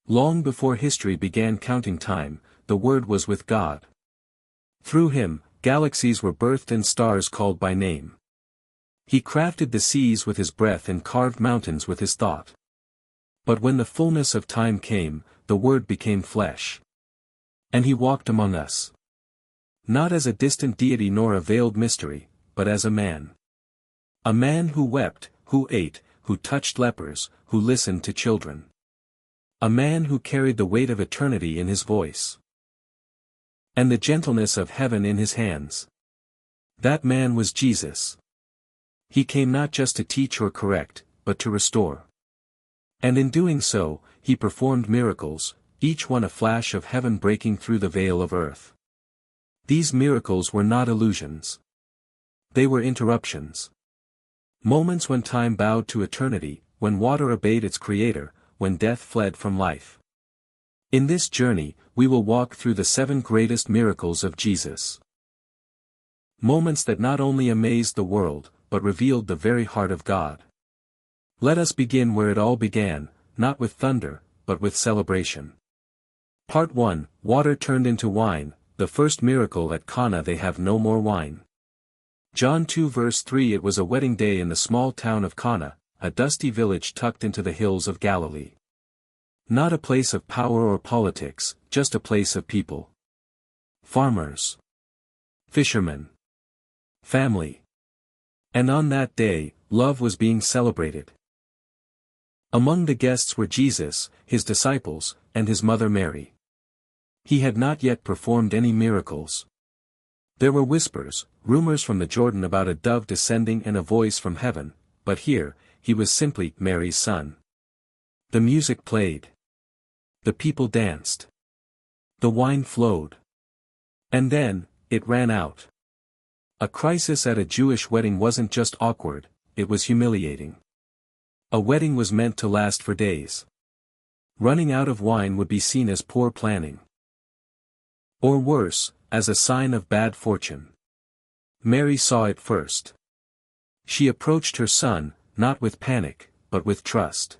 Long before history began counting time, the Word was with God. Through him, galaxies were birthed and stars called by name. He crafted the seas with his breath and carved mountains with his thought. But when the fullness of time came, the Word became flesh. And he walked among us. Not as a distant deity nor a veiled mystery, but as a man. A man who wept, who ate, who touched lepers, who listened to children. A man who carried the weight of eternity in his voice. And the gentleness of heaven in his hands. That man was Jesus. He came not just to teach or correct, but to restore. And in doing so, he performed miracles, each one a flash of heaven breaking through the veil of earth. These miracles were not illusions. They were interruptions. Moments when time bowed to eternity, when water obeyed its creator, when death fled from life. In this journey, we will walk through the 7 greatest miracles of Jesus. Moments that not only amazed the world, but revealed the very heart of God. Let us begin where it all began, not with thunder, but with celebration. Part 1, Water turned into wine, the first miracle at Cana. They have no more wine. John 2 verse 3. It was a wedding day in the small town of Cana, a dusty village tucked into the hills of Galilee. Not a place of power or politics, just a place of people. Farmers. Fishermen. Family. And on that day, love was being celebrated. Among the guests were Jesus, his disciples, and his mother Mary. He had not yet performed any miracles. There were whispers, rumors from the Jordan about a dove descending and a voice from heaven, but here, he was simply Mary's son. The music played. The people danced. The wine flowed. And then, it ran out. A crisis at a Jewish wedding wasn't just awkward, it was humiliating. A wedding was meant to last for days. Running out of wine would be seen as poor planning. Or worse, as a sign of bad fortune. Mary saw it first. She approached her son, not with panic, but with trust.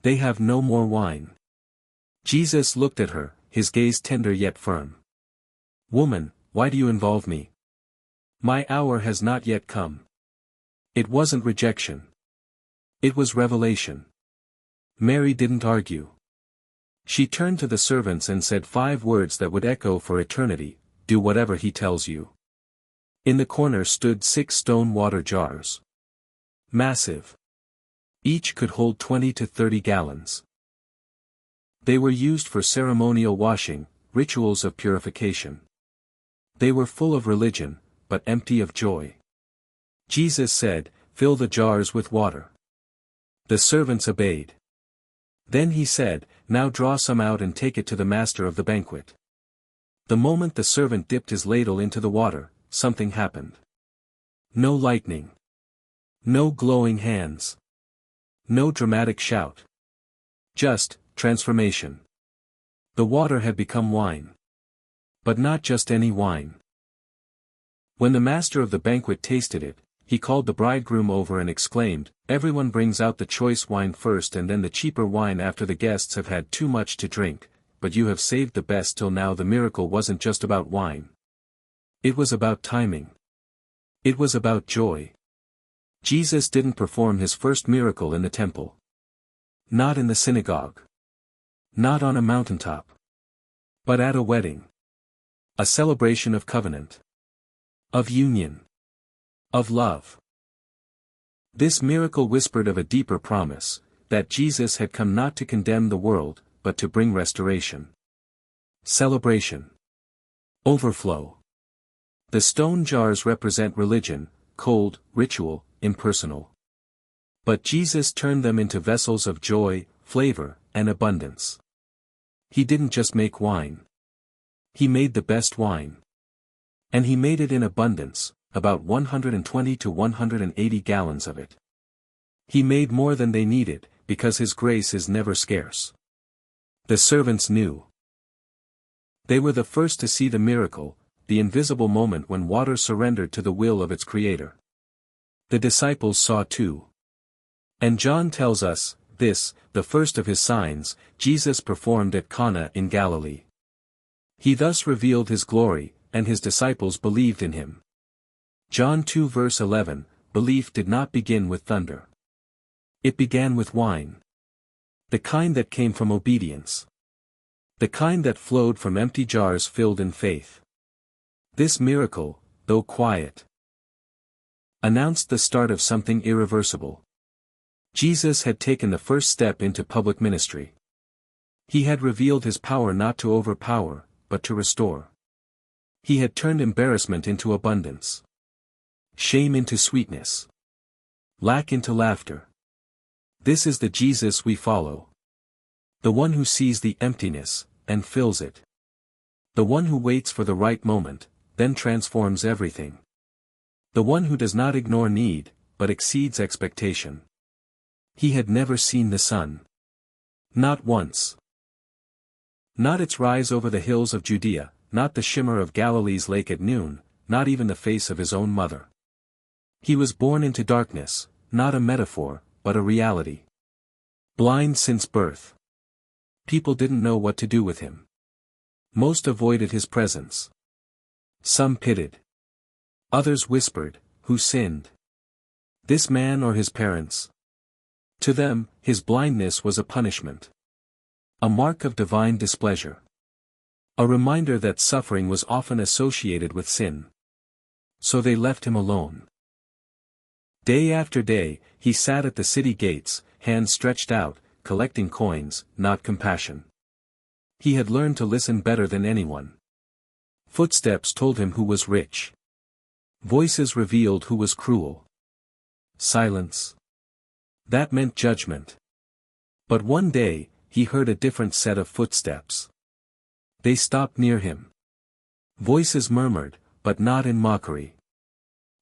They have no more wine. Jesus looked at her, his gaze tender yet firm. Woman, why do you involve me? My hour has not yet come. It wasn't rejection. It was revelation. Mary didn't argue. She turned to the servants and said 5 words that would echo for eternity, do whatever he tells you. In the corner stood 6 stone water jars. Massive. Each could hold 20 to 30 gallons. They were used for ceremonial washing, rituals of purification. They were full of religion, but empty of joy. Jesus said, fill the jars with water. The servants obeyed. Then he said, now draw some out and take it to the master of the banquet. The moment the servant dipped his ladle into the water, something happened. No lightning. No glowing hands. No dramatic shout. Just, transformation. The water had become wine. But not just any wine. When the master of the banquet tasted it, he called the bridegroom over and exclaimed, everyone brings out the choice wine first and then the cheaper wine after the guests have had too much to drink, but you have saved the best till now. The miracle wasn't just about wine. It was about timing. It was about joy. Jesus didn't perform his first miracle in the temple. Not in the synagogue. Not on a mountaintop. But at a wedding. A celebration of covenant. Of union. Of love. This miracle whispered of a deeper promise, that Jesus had come not to condemn the world, but to bring restoration. Celebration. Overflow. The stone jars represent religion, cold, ritual, impersonal. But Jesus turned them into vessels of joy, flavor, and abundance. He didn't just make wine. He made the best wine. And he made it in abundance, about 120 to 180 gallons of it. He made more than they needed, because his grace is never scarce. The servants knew. They were the first to see the miracle, the invisible moment when water surrendered to the will of its creator. The disciples saw too. And John tells us, this, the first of his signs, Jesus performed at Cana in Galilee. He thus revealed his glory, and his disciples believed in him. John 2 verse 11, belief did not begin with thunder. It began with wine. The kind that came from obedience. The kind that flowed from empty jars filled in faith. This miracle, though quiet, announced the start of something irreversible. Jesus had taken the first step into public ministry. He had revealed his power not to overpower, but to restore. He had turned embarrassment into abundance. Shame into sweetness. Lack into laughter. This is the Jesus we follow. The one who sees the emptiness, and fills it. The one who waits for the right moment, then transforms everything. The one who does not ignore need, but exceeds expectation. He had never seen the sun. Not once. Not its rise over the hills of Judea, not the shimmer of Galilee's lake at noon, not even the face of his own mother. He was born into darkness, not a metaphor, but a reality. Blind since birth. People didn't know what to do with him. Most avoided his presence. Some pitied. Others whispered, "Who sinned? This man or his parents?" To them, his blindness was a punishment. A mark of divine displeasure. A reminder that suffering was often associated with sin. So they left him alone. Day after day, he sat at the city gates, hands stretched out, collecting coins, not compassion. He had learned to listen better than anyone. Footsteps told him who was rich. Voices revealed who was cruel. Silence. That meant judgment. But one day, he heard a different set of footsteps. They stopped near him. Voices murmured, but not in mockery.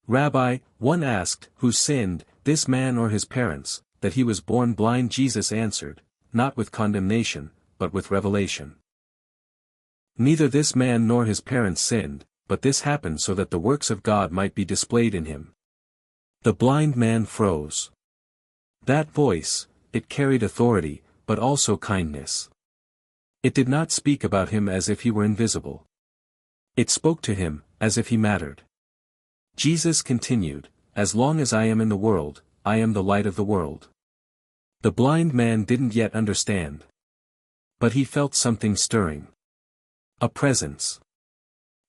"Rabbi," one asked, "who sinned, this man or his parents, that he was born blind?" Jesus answered, not with condemnation, but with revelation. Neither this man nor his parents sinned, but this happened so that the works of God might be displayed in him. The blind man froze. That voice, it carried authority, but also kindness. It did not speak about him as if he were invisible. It spoke to him, as if he mattered. Jesus continued, "As long as I am in the world, I am the light of the world." The blind man didn't yet understand. But he felt something stirring. A presence.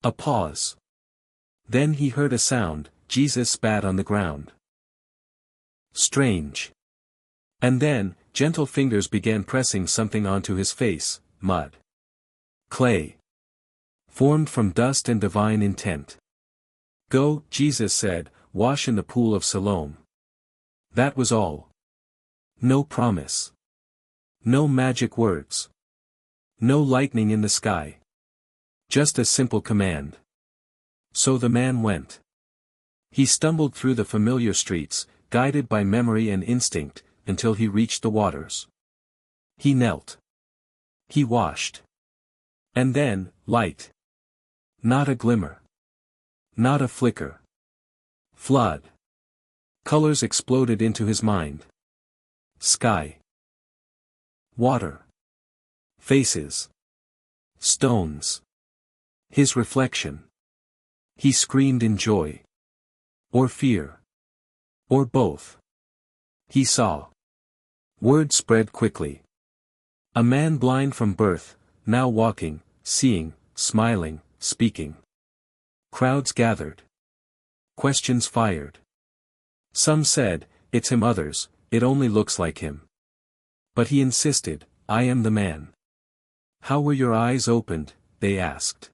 A pause. Then he heard a sound. Jesus spat on the ground. Strange. And then, gentle fingers began pressing something onto his face, mud. Clay. Formed from dust and divine intent. "Go," Jesus said, "wash in the pool of Siloam." That was all. No promise. No magic words. No lightning in the sky. Just a simple command. So the man went. He stumbled through the familiar streets, guided by memory and instinct, until he reached the waters. He knelt. He washed. And then, light. Not a glimmer. Not a flicker. Flood. Colors exploded into his mind. Sky. Water. Faces. Stones. His reflection. He screamed in joy. Or fear. Or both. He saw. Word spread quickly. A man blind from birth, now walking, seeing, smiling, speaking. Crowds gathered. Questions fired. Some said, "It's him," others, "It only looks like him." But he insisted, "I am the man." "How were your eyes opened?" they asked.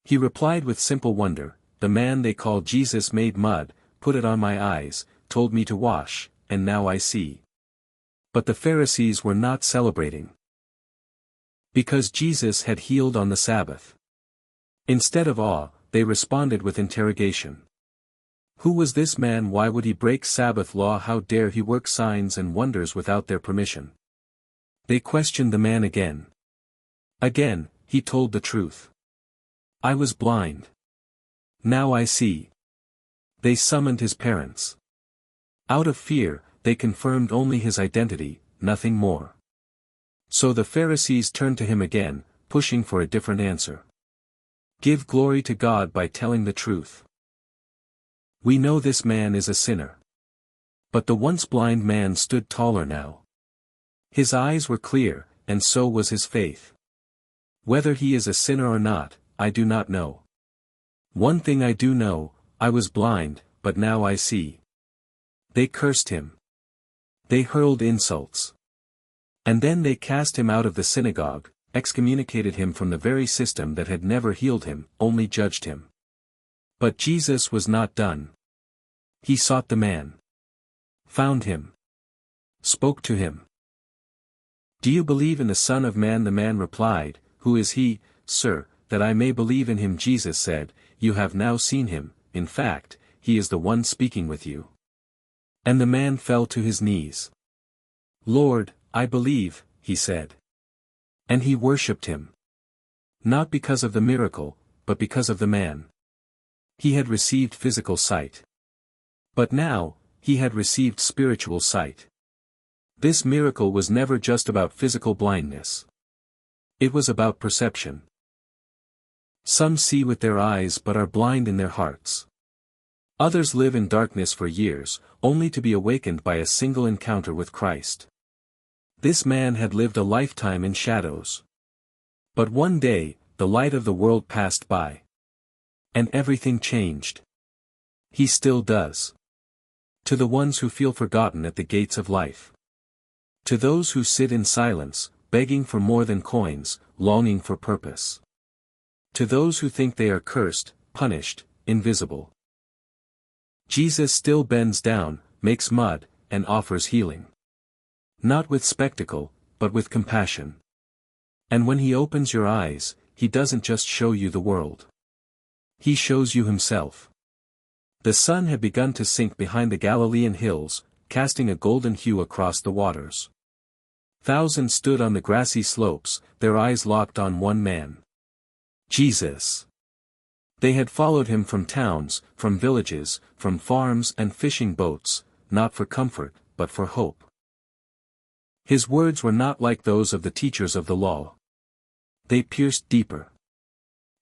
He replied with simple wonder, "The man they call Jesus made mud, put it on my eyes, told me to wash, and now I see." But the Pharisees were not celebrating. Because Jesus had healed on the Sabbath. Instead of awe, they responded with interrogation. Who was this man? Why would he break Sabbath law? How dare he work signs and wonders without their permission? They questioned the man again. Again, he told the truth. "I was blind. Now I see." They summoned his parents. Out of fear, they confirmed only his identity, nothing more. So the Pharisees turned to him again, pushing for a different answer. Give glory to God by telling the truth. We know this man is a sinner. But the once blind man stood taller now. His eyes were clear, and so was his faith. Whether he is a sinner or not, I do not know. One thing I do know, I was blind, but now I see. They cursed him. They hurled insults. And then they cast him out of the synagogue, excommunicated him from the very system that had never healed him, only judged him. But Jesus was not done. He sought the man. Found him. Spoke to him. Do you believe in the Son of Man? The man replied, Who is he, sir, that I may believe in him? Jesus said, You have now seen him, in fact, he is the one speaking with you. And the man fell to his knees. Lord, I believe, he said. And he worshipped him. Not because of the miracle, but because of the man. He had received physical sight. But now, he had received spiritual sight. This miracle was never just about physical blindness. It was about perception. Some see with their eyes but are blind in their hearts. Others live in darkness for years, only to be awakened by a single encounter with Christ. This man had lived a lifetime in shadows. But one day, the light of the world passed by. And everything changed. He still does. To the ones who feel forgotten at the gates of life. To those who sit in silence, begging for more than coins, longing for purpose. To those who think they are cursed, punished, invisible. Jesus still bends down, makes mud, and offers healing. Not with spectacle, but with compassion. And when he opens your eyes, he doesn't just show you the world. He shows you himself. The sun had begun to sink behind the Galilean hills, casting a golden hue across the waters. Thousands stood on the grassy slopes, their eyes locked on one man. Jesus. They had followed him from towns, from villages, from farms and fishing boats, not for comfort, but for hope. His words were not like those of the teachers of the law. They pierced deeper.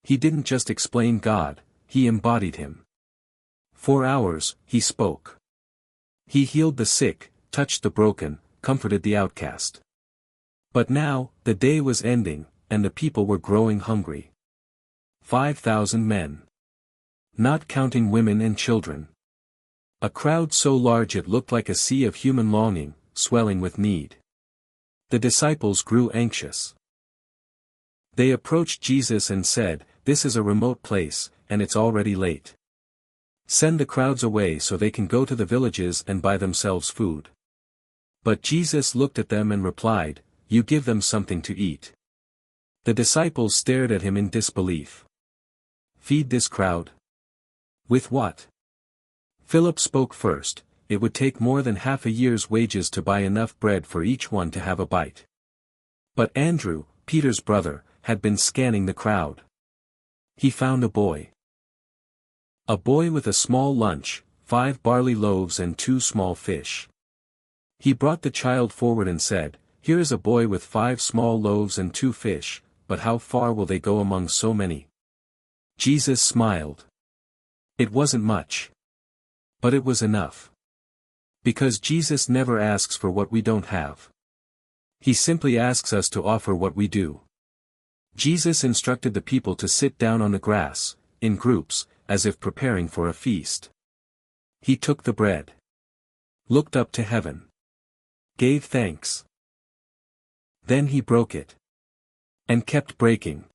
He didn't just explain God, he embodied him. For hours, he spoke. He healed the sick, touched the broken, comforted the outcast. But now, the day was ending, and the people were growing hungry. 5,000 men. Not counting women and children. A crowd so large it looked like a sea of human longing, swelling with need. The disciples grew anxious. They approached Jesus and said, This is a remote place, and it's already late. Send the crowds away so they can go to the villages and buy themselves food. But Jesus looked at them and replied, You give them something to eat. The disciples stared at him in disbelief. Feed this crowd? With what? Philip spoke first. It would take more than half a year's wages to buy enough bread for each one to have a bite. But Andrew, Peter's brother, had been scanning the crowd. He found a boy. A boy with a small lunch, 5 barley loaves and 2 small fish. He brought the child forward and said, Here is a boy with 5 small loaves and 2 fish, but how far will they go among so many? Jesus smiled. It wasn't much. But it was enough. Because Jesus never asks for what we don't have. He simply asks us to offer what we do. Jesus instructed the people to sit down on the grass, in groups, as if preparing for a feast. He took the bread. Looked up to heaven. Gave thanks. Then he broke it. And kept breaking.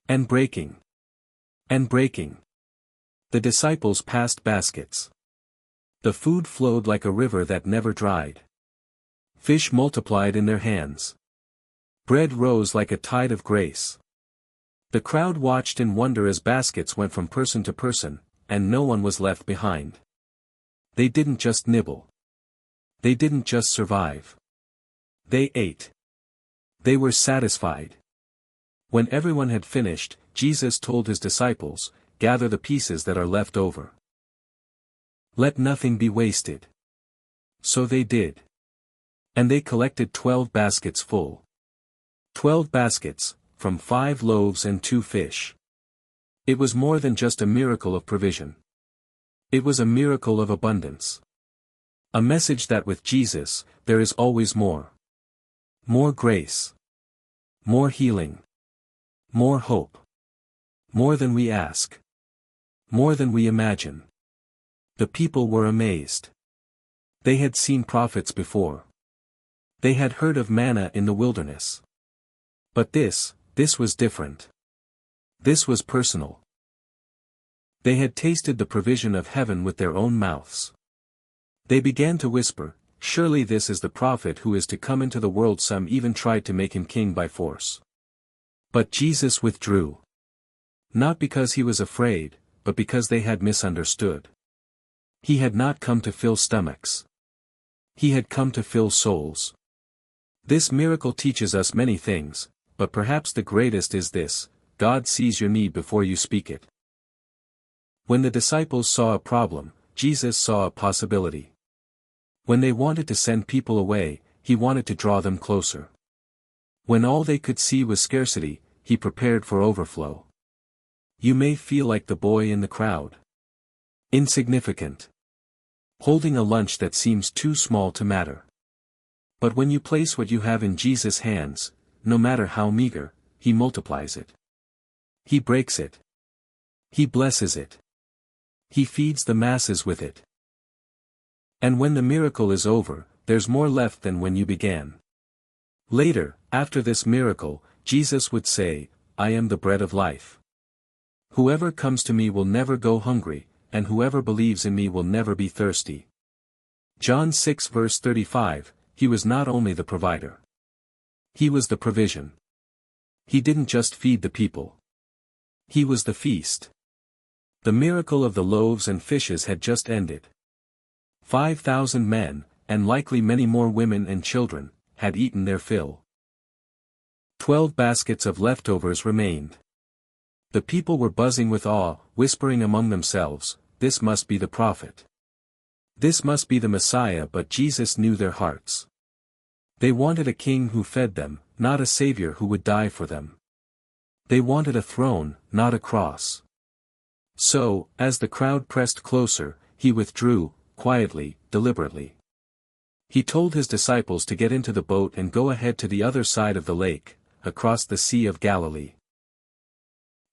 And breaking. And breaking. The disciples passed baskets. The food flowed like a river that never dried. Fish multiplied in their hands. Bread rose like a tide of grace. The crowd watched in wonder as baskets went from person to person, and no one was left behind. They didn't just nibble. They didn't just survive. They ate. They were satisfied. When everyone had finished, Jesus told his disciples, Gather the pieces that are left over. Let nothing be wasted. So they did. And they collected 12 baskets full. 12 baskets, from 5 loaves and 2 fish. It was more than just a miracle of provision. It was a miracle of abundance. A message that with Jesus, there is always more. More grace. More healing. More hope. More than we ask. More than we imagine. The people were amazed. They had seen prophets before. They had heard of manna in the wilderness. But this was different. This was personal. They had tasted the provision of heaven with their own mouths. They began to whisper, "Surely this is the prophet who is to come into the world." Some even tried to make him king by force. But Jesus withdrew. Not because he was afraid, but because they had misunderstood. He had not come to fill stomachs. He had come to fill souls. This miracle teaches us many things, but perhaps the greatest is this: God sees your need before you speak it. When the disciples saw a problem, Jesus saw a possibility. When they wanted to send people away, he wanted to draw them closer. When all they could see was scarcity, he prepared for overflow. You may feel like the boy in the crowd. Insignificant. Holding a lunch that seems too small to matter. But when you place what you have in Jesus' hands, no matter how meager, he multiplies it. He breaks it. He blesses it. He feeds the masses with it. And when the miracle is over, there's more left than when you began. Later, after this miracle, Jesus would say, "I am the bread of life. Whoever comes to me will never go hungry, and whoever believes in me will never be thirsty." John 6 verse 35, he was not only the provider. He was the provision. He didn't just feed the people. He was the feast. The miracle of the loaves and fishes had just ended. 5,000 men, and likely many more women and children, had eaten their fill. 12 baskets of leftovers remained. The people were buzzing with awe, whispering among themselves, "This must be the prophet. This must be the Messiah." But Jesus knew their hearts. They wanted a king who fed them, not a savior who would die for them. They wanted a throne, not a cross. So, as the crowd pressed closer, he withdrew, quietly, deliberately. He told his disciples to get into the boat and go ahead to the other side of the lake, across the Sea of Galilee.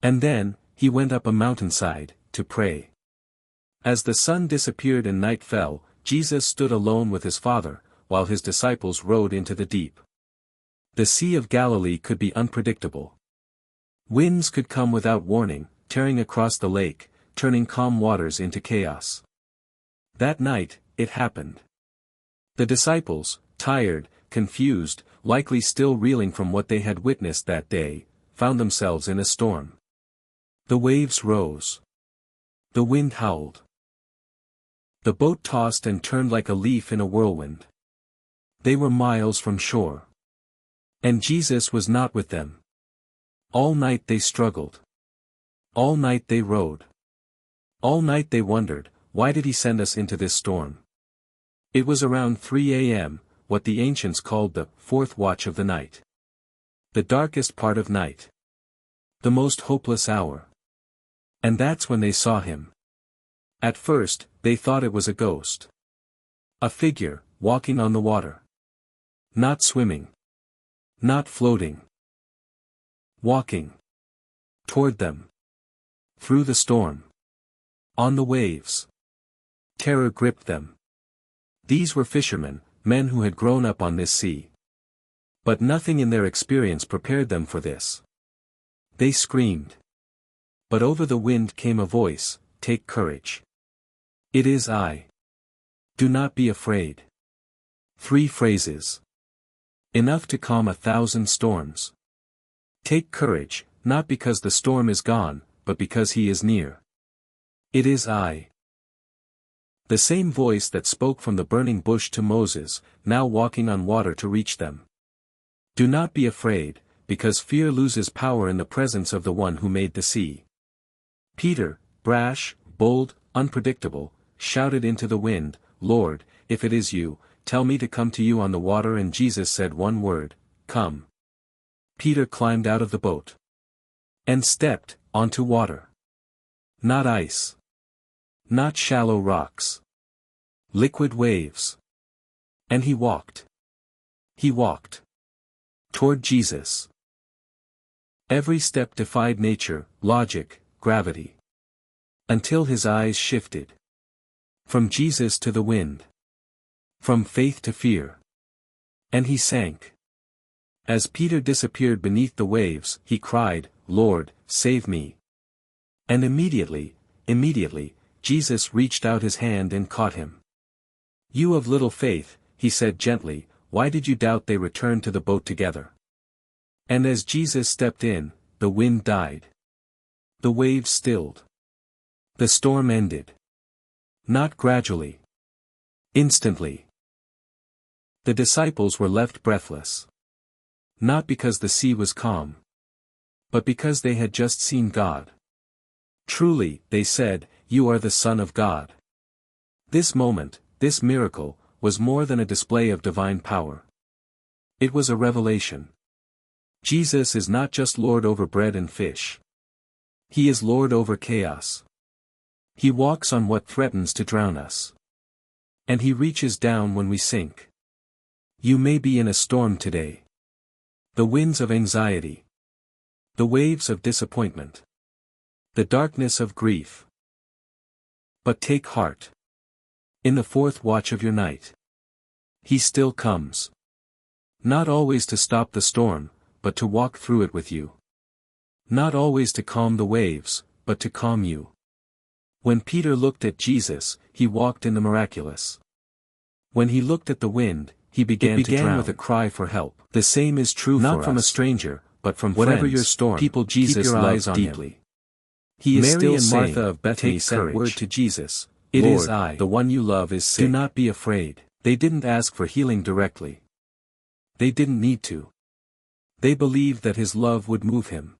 And then, he went up a mountainside, to pray. As the sun disappeared and night fell, Jesus stood alone with his Father, while his disciples rowed into the deep. The Sea of Galilee could be unpredictable. Winds could come without warning, tearing across the lake, turning calm waters into chaos. That night, it happened. The disciples, tired, confused, likely still reeling from what they had witnessed that day, found themselves in a storm. The waves rose. The wind howled. The boat tossed and turned like a leaf in a whirlwind. They were miles from shore. And Jesus was not with them. All night they struggled. All night they rowed. All night they wondered, why did he send us into this storm? It was around 3 a.m., what the ancients called the fourth watch of the night. The darkest part of night. The most hopeless hour. And that's when they saw him. At first, they thought it was a ghost. A figure, walking on the water. Not swimming. Not floating. Walking. Toward them. Through the storm. On the waves. Terror gripped them. These were fishermen, men who had grown up on this sea. But nothing in their experience prepared them for this. They screamed. But over the wind came a voice, "Take courage. It is I. Do not be afraid." 3 phrases. Enough to calm 1,000 storms. Take courage, not because the storm is gone, but because he is near. It is I. The same voice that spoke from the burning bush to Moses, now walking on water to reach them. Do not be afraid, because fear loses power in the presence of the one who made the sea. Peter, brash, bold, unpredictable, shouted into the wind, "Lord, if it is you, tell me to come to you on the water, and Jesus said one word, come. Peter climbed out of the boat and stepped onto water. Not ice. Not shallow rocks. Liquid waves. And he walked. He walked toward Jesus. Every step defied nature, logic, gravity. Until his eyes shifted. From Jesus to the wind. From faith to fear. And he sank. As Peter disappeared beneath the waves, he cried, Lord, save me. And immediately, Jesus reached out his hand and caught him. You of little faith, he said gently, why did you doubt? They returned to the boat together. And as Jesus stepped in, the wind died. The waves stilled. The storm ended. Not gradually. Instantly. The disciples were left breathless. Not because the sea was calm. But because they had just seen God. Truly, they said, you are the Son of God. This moment, this miracle, was more than a display of divine power. It was a revelation. Jesus is not just Lord over bread and fish. He is Lord over chaos. He walks on what threatens to drown us. And he reaches down when we sink. You may be in a storm today. The winds of anxiety. The waves of disappointment. The darkness of grief. But take heart. In the fourth watch of your night. He still comes. Not always to stop the storm, but to walk through it with you. Not always to calm the waves, but to calm you. When Peter looked at Jesus, he walked in the miraculous. When he looked at the wind, he began to drown with a cry for help. The same is true for us. Not from a stranger, but from whatever friends, your storm, people Jesus keep your eyes on deeply. Him. He is Mary and Martha of Bethany sent word to Jesus, It Lord, is I, the one you love is sick. Do not be afraid. They didn't ask for healing directly. They didn't need to. They believed that his love would move him.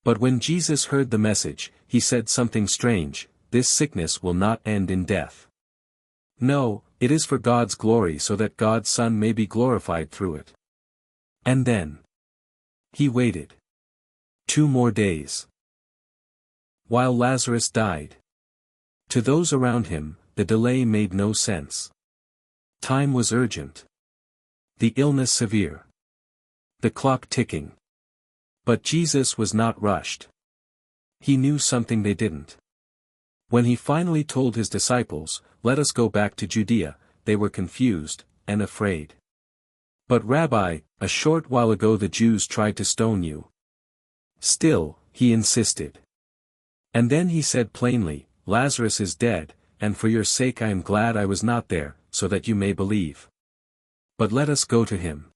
But when Jesus heard the message, he said something strange, this sickness will not end in death. No, it is for God's glory so that God's Son may be glorified through it. And then. He waited. 2 more days. While Lazarus died. To those around him, the delay made no sense. Time was urgent. The illness severe. The clock ticking. But Jesus was not rushed. He knew something they didn't. When he finally told his disciples, let us go back to Judea, they were confused, and afraid. But Rabbi, a short while ago the Jews tried to stone you. Still, he insisted. And then he said plainly, Lazarus is dead, and for your sake I am glad I was not there, so that you may believe. But let us go to him.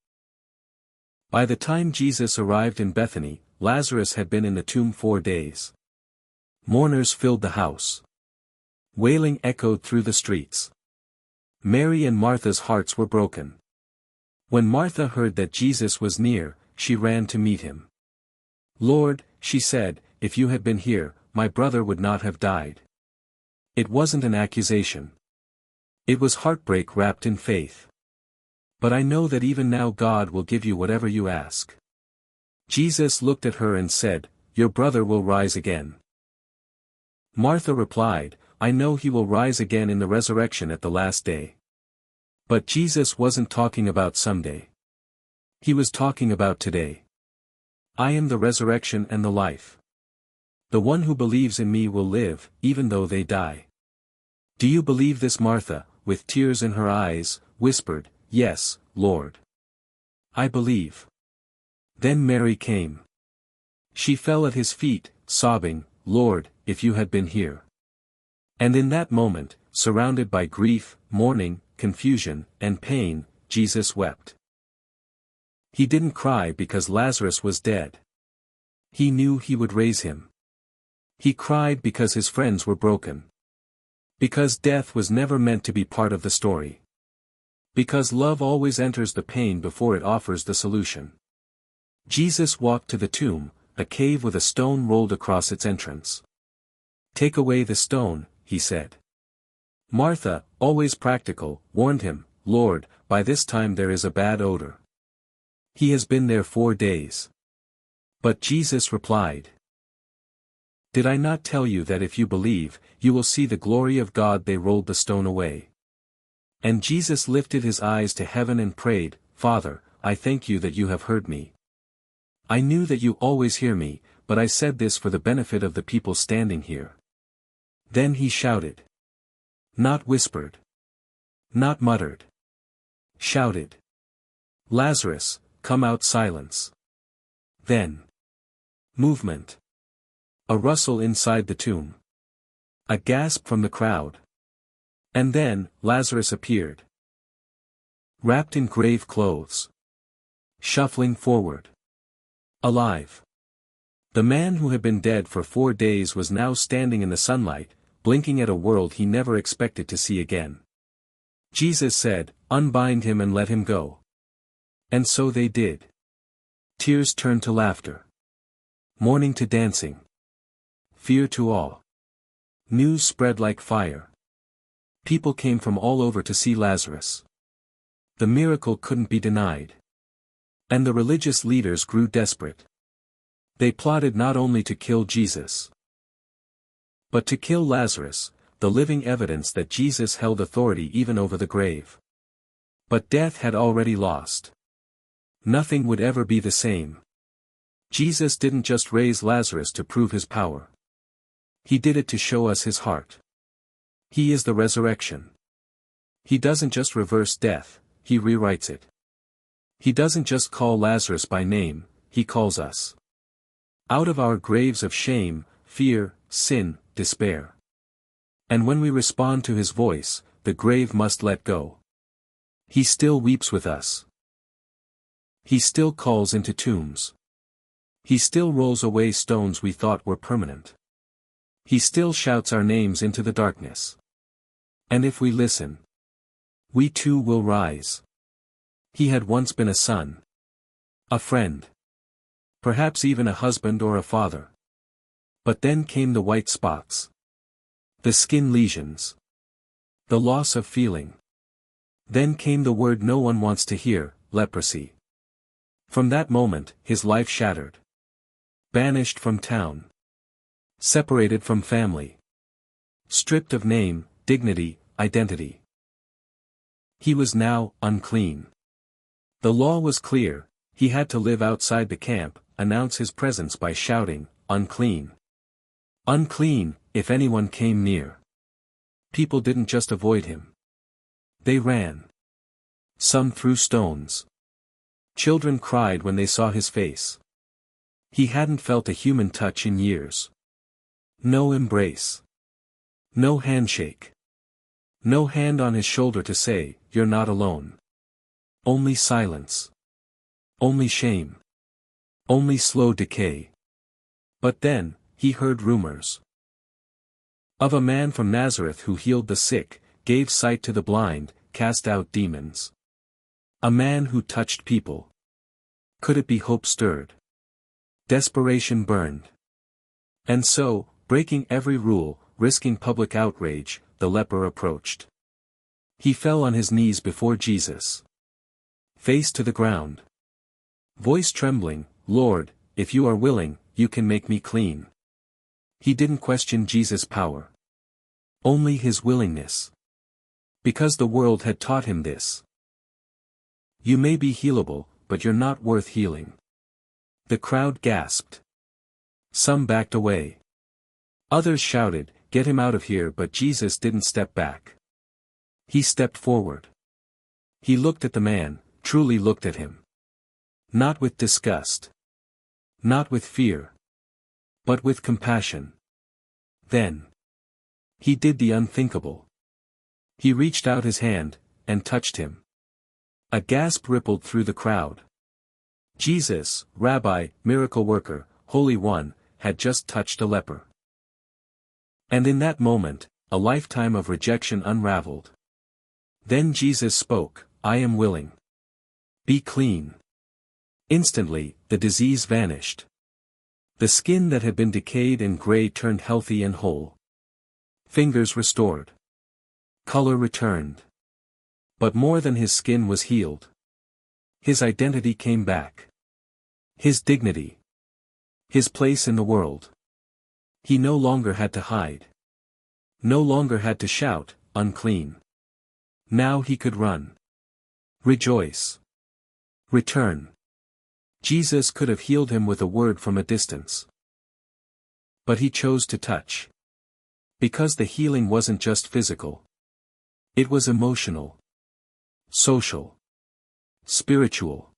By the time Jesus arrived in Bethany, Lazarus had been in the tomb 4 days. Mourners filled the house. Wailing echoed through the streets. Mary and Martha's hearts were broken. When Martha heard that Jesus was near, she ran to meet him. Lord, she said, if you had been here, my brother would not have died. It wasn't an accusation. It was heartbreak wrapped in faith. But I know that even now God will give you whatever you ask. Jesus looked at her and said, your brother will rise again. Martha replied, I know he will rise again in the resurrection at the last day. But Jesus wasn't talking about someday. He was talking about today. I am the resurrection and the life. The one who believes in me will live, even though they die. Do you believe this? Martha, with tears in her eyes, whispered, Yes, Lord. I believe. Then Mary came. She fell at his feet, sobbing, Lord, if you had been here. And in that moment, surrounded by grief, mourning, confusion, and pain, Jesus wept. He didn't cry because Lazarus was dead. He knew he would raise him. He cried because his friends were broken. Because death was never meant to be part of the story. Because love always enters the pain before it offers the solution. Jesus walked to the tomb, a cave with a stone rolled across its entrance. Take away the stone, he said. Martha, always practical, warned him, "Lord, by this time there is a bad odor. He has been there 4 days." But Jesus replied, "Did I not tell you that if you believe, you will see the glory of God?" They rolled the stone away. And Jesus lifted his eyes to heaven and prayed, "Father, I thank you that you have heard me. I knew that you always hear me, but I said this for the benefit of the people standing here." Then he shouted. Not whispered. Not muttered. Shouted. "Lazarus, come out!" Silence. Then. Movement. A rustle inside the tomb. A gasp from the crowd. And then, Lazarus appeared. Wrapped in grave clothes. Shuffling forward. Alive. The man who had been dead for 4 days was now standing in the sunlight, blinking at a world he never expected to see again. Jesus said, "Unbind him and let him go." And so they did. Tears turned to laughter. Mourning to dancing. Fear to awe. News spread like fire. People came from all over to see Lazarus. The miracle couldn't be denied. And the religious leaders grew desperate. They plotted not only to kill Jesus, but to kill Lazarus, the living evidence that Jesus held authority even over the grave. But death had already lost. Nothing would ever be the same. Jesus didn't just raise Lazarus to prove his power. He did it to show us his heart. He is the resurrection. He doesn't just reverse death, he rewrites it. He doesn't just call Lazarus by name, he calls us out of our graves of shame, fear, sin, despair. And when we respond to his voice, the grave must let go. He still weeps with us. He still calls into tombs. He still rolls away stones we thought were permanent. He still shouts our names into the darkness. And if we listen, we too will rise. He had once been a son, a friend, perhaps even a husband or a father. But then came the white spots, the skin lesions, the loss of feeling. Then came the word no one wants to hear, leprosy. From that moment, his life shattered. Banished from town. Separated from family. Stripped of name, dignity, identity. He was now unclean. The law was clear, he had to live outside the camp, announce his presence by shouting, "Unclean. Unclean," if anyone came near. People didn't just avoid him. They ran. Some threw stones. Children cried when they saw his face. He hadn't felt a human touch in years. No embrace. No handshake. No hand on his shoulder to say, "You're not alone." Only silence. Only shame. Only slow decay. But then, he heard rumors. Of a man from Nazareth who healed the sick, gave sight to the blind, cast out demons. A man who touched people. Could it be hope stirred? Desperation burned. And so, breaking every rule, risking public outrage, the leper approached. He fell on his knees before Jesus. Face to the ground. Voice trembling, "Lord, if you are willing, you can make me clean." He didn't question Jesus' power. Only his willingness. Because the world had taught him this. You may be healable, but you're not worth healing. The crowd gasped. Some backed away. Others shouted, "Get him out of here," but Jesus didn't step back. He stepped forward. He looked at the man, truly looked at him. Not with disgust. Not with fear. But with compassion. Then. He did the unthinkable. He reached out his hand, and touched him. A gasp rippled through the crowd. Jesus, Rabbi, miracle worker, Holy One, had just touched a leper. And in that moment, a lifetime of rejection unraveled. Then Jesus spoke, "I am willing. Be clean." Instantly, the disease vanished. The skin that had been decayed and gray turned healthy and whole. Fingers restored. Color returned. But more than his skin was healed. His identity came back. His dignity. His place in the world. He no longer had to hide. No longer had to shout, unclean. Now he could run. Rejoice. Return. Jesus could have healed him with a word from a distance. But he chose to touch. Because the healing wasn't just physical. It was emotional. Social. Spiritual.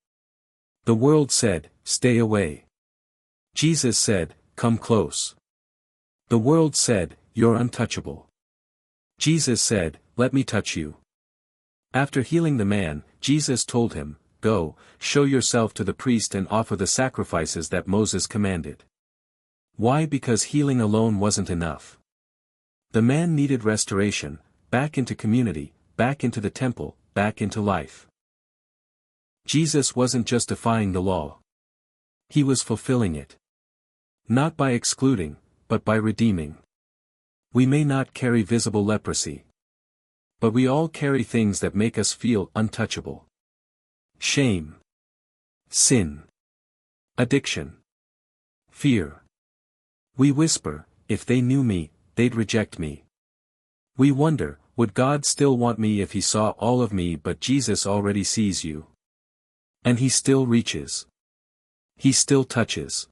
The world said, stay away. Jesus said, come close. The world said, you're untouchable. Jesus said, let me touch you. After healing the man, Jesus told him, go, show yourself to the priest and offer the sacrifices that Moses commanded. Why? Because healing alone wasn't enough. The man needed restoration, back into community, back into the temple, back into life. Jesus wasn't just defying the law. He was fulfilling it. Not by excluding, but by redeeming. We may not carry visible leprosy. But we all carry things that make us feel untouchable. Shame. Sin. Addiction. Fear. We whisper, if they knew me, they'd reject me. We wonder, would God still want me if he saw all of me? But Jesus already sees you. And he still reaches. He still touches.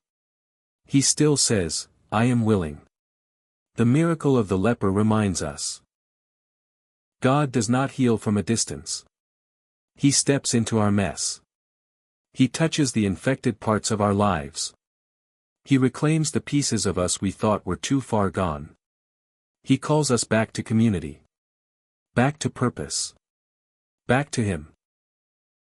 He still says, I am willing. The miracle of the leper reminds us. God does not heal from a distance. He steps into our mess. He touches the infected parts of our lives. He reclaims the pieces of us we thought were too far gone. He calls us back to community. Back to purpose. Back to him.